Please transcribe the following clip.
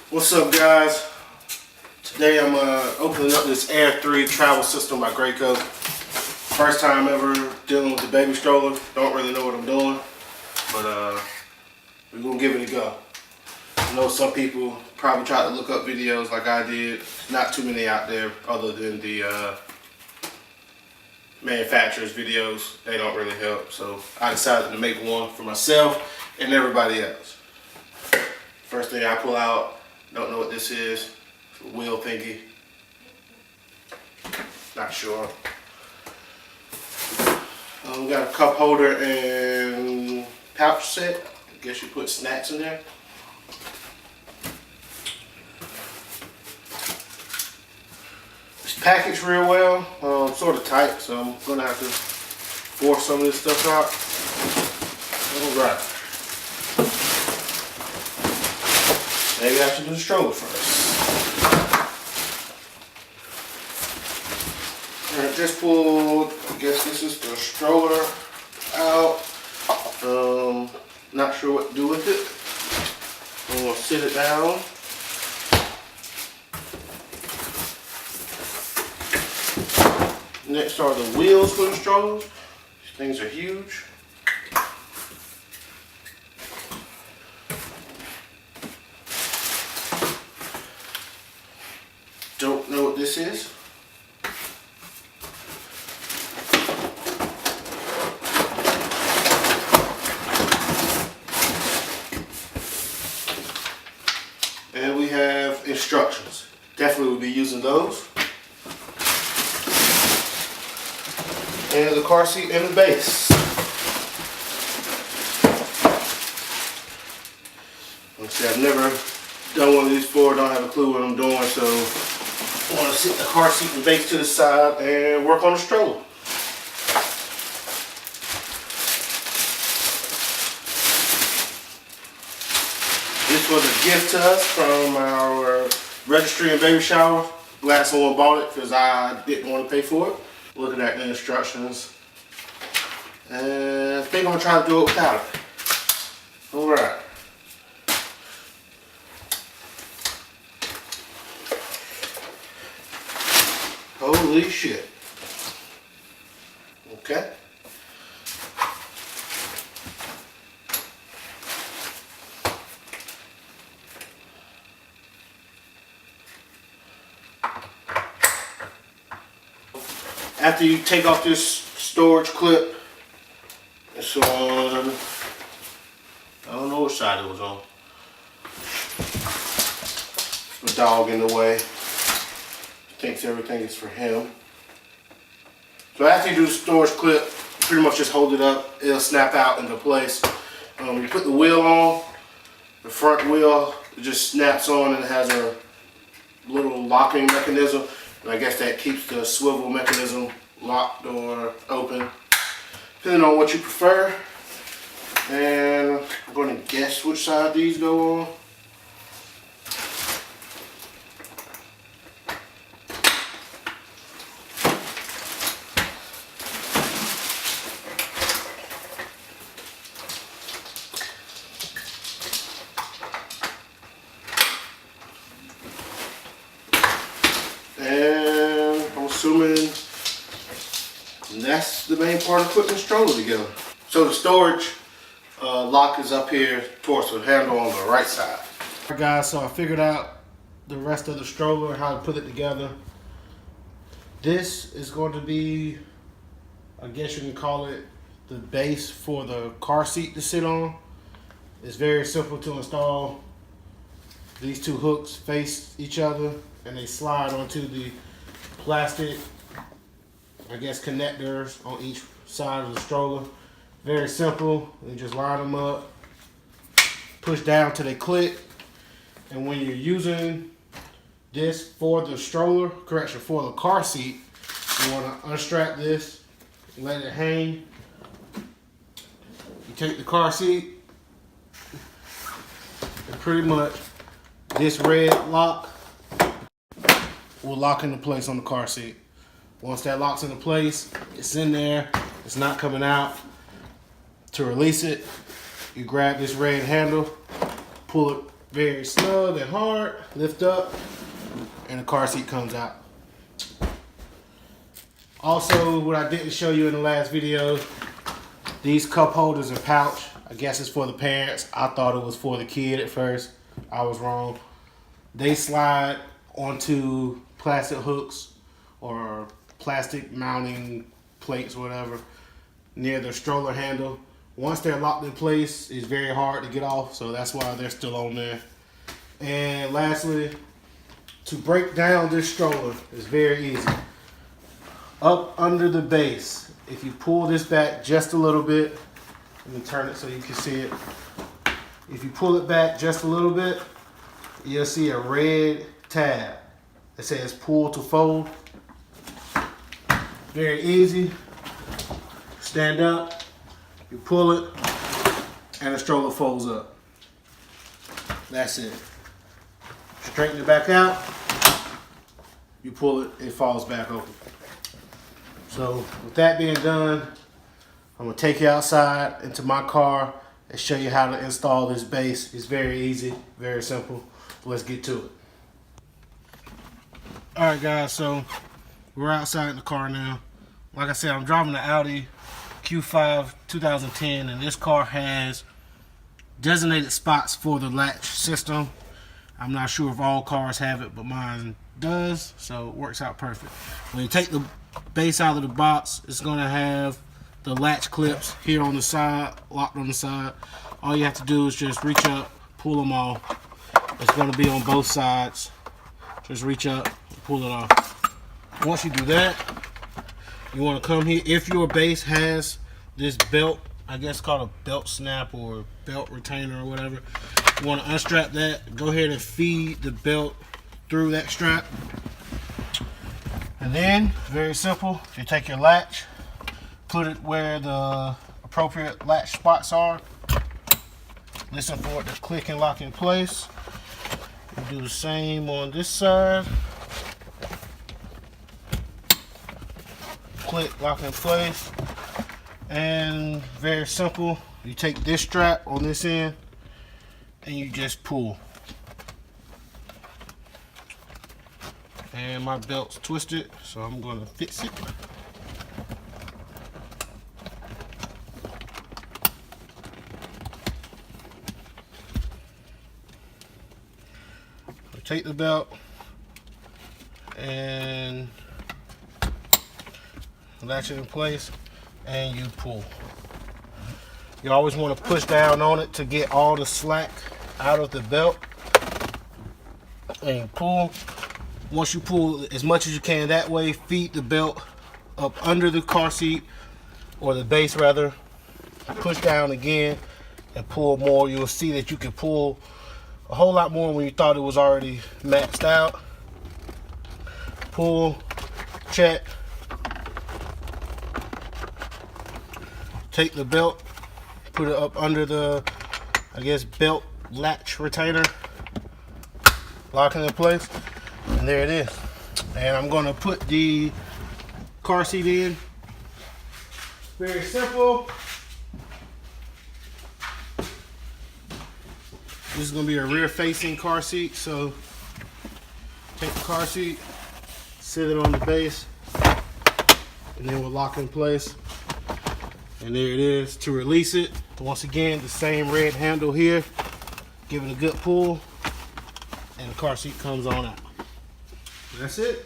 What's up, guys? Today I'm opening up this Air 3 travel system by Graco. First time ever dealing with the baby stroller. Don't really know what I'm doing, but we're gonna give it a go. I know some people probably try to look up videos like I did. Not too many out there other than the manufacturer's videos. They don't really help, so I decided to make one for myself and everybody else. First thing I pull out, don't know what this is. It's a wheel thingy. Not sure. We got a cup holder and pouch set. I guess you put snacks in there. It's packaged real well, sort of tight, so I'm gonna have to force some of this stuff out. All right. Maybe I should do the stroller first. I just pulled, I guess this is the stroller out. Not sure what to do with it. I'm gonna sit it down. Next are the wheels for the strollers. These things are huge. Don't know what this is. And we have instructions. Definitely will be using those. And the car seat and the base. Like I said, I've never done one of these before, don't have a clue what I'm doing, so I want to sit the car seat and base to the side and work on the stroller. This was a gift to us from our registry and baby shower. Glad someone bought it because I didn't want to pay for it. Looking at the instructions, and I think I'm gonna try to do it without it. All right. Holy shit. Okay. After you take off this storage clip, it's on, I don't know which side it was on. The dog in the way. Thinks everything is for him. So after you do the storage clip, pretty much just hold it up. It'll snap out into place. You put the wheel on, the front wheel, it just snaps on and it has a little locking mechanism. And I guess that keeps the swivel mechanism locked or open, depending on what you prefer. And I'm going to guess which side these go on. And I'm assuming that's the main part of putting the stroller together. So the storage lock is up here towards the handle on the right side. Alright guys, so I figured out the rest of the stroller, how to put it together. This is going to be, I guess you can call it, the base for the car seat to sit on. It's very simple to install. These two hooks face each other and they slide onto the plastic, I guess, connectors on each side of the stroller. Very simple. You just line them up, push down till they click. And when you're using this for the stroller, for the car seat, you want to unstrap this, let it hang. You take the car seat, and pretty much this red lock will lock into place on the car seat. Once that locks into place, it's in there, it's not coming out. To release it, you grab this red handle, pull it Very snug and hard. Lift up, and the car seat comes out. Also, what I didn't show you in the last video, these cup holders and pouch, I guess it's for the parents. I thought it was for the kid at first. I was wrong. They slide onto plastic hooks or plastic mounting plates, whatever, near the stroller handle. Once they're locked in place, it's very hard to get off, so that's why they're still on there. And lastly, to break down this stroller is very easy. Up under the base, if you pull this back just a little bit, let me turn it so you can see it. If you pull it back just a little bit, you'll see a red tab that says pull to fold. Very easy. Stand up, you pull it, and the stroller folds up. That's it. Straighten it back out, you pull it, it falls back open. So with that being done, I'm gonna take you outside into my car and show you how to install this base. It's very easy, very simple. Let's get to it. All right, guys, so we're outside in the car now. Like I said, I'm driving the Audi Q5 2010, and this car has designated spots for the latch system. I'm not sure if all cars have it, but mine does, so it works out perfect. When you take the base out of the box, it's going to have the latch clips here on the side, locked on the side. All you have to do is just reach up, pull them off. It's going to be on both sides. Just reach up, pull it off. Once you do that, you want to come here. If your base has this belt, I guess called a belt snap or belt retainer or whatever, you want to unstrap that. Go ahead and feed the belt through that strap. And then, very simple, you take your latch, put it where the appropriate latch spots are. Listen for it to click and lock in place. You do the same on this side. Click, lock in place. And very simple, you take this strap on this end and you just pull. And my belt's twisted, so I'm going to fix it. Take the belt and latch it in place, and you pull. You always want to push down on it to get all the slack out of the belt, and you pull. Once you pull as much as you can that way, feed the belt up under the car seat, or the base rather. Push down again and pull more. You'll see that you can pull a whole lot more when you thought it was already maxed out. Pull, check. Take the belt, put it up under the, I guess, belt latch retainer, lock it in place, and there it is. And I'm gonna put the car seat in. Very simple. This is going to be a rear-facing car seat, so take the car seat, sit it on the base, and then we'll lock it in place. And there it is. To release it, once again, the same red handle here. Give it a good pull, and the car seat comes on out. That's it.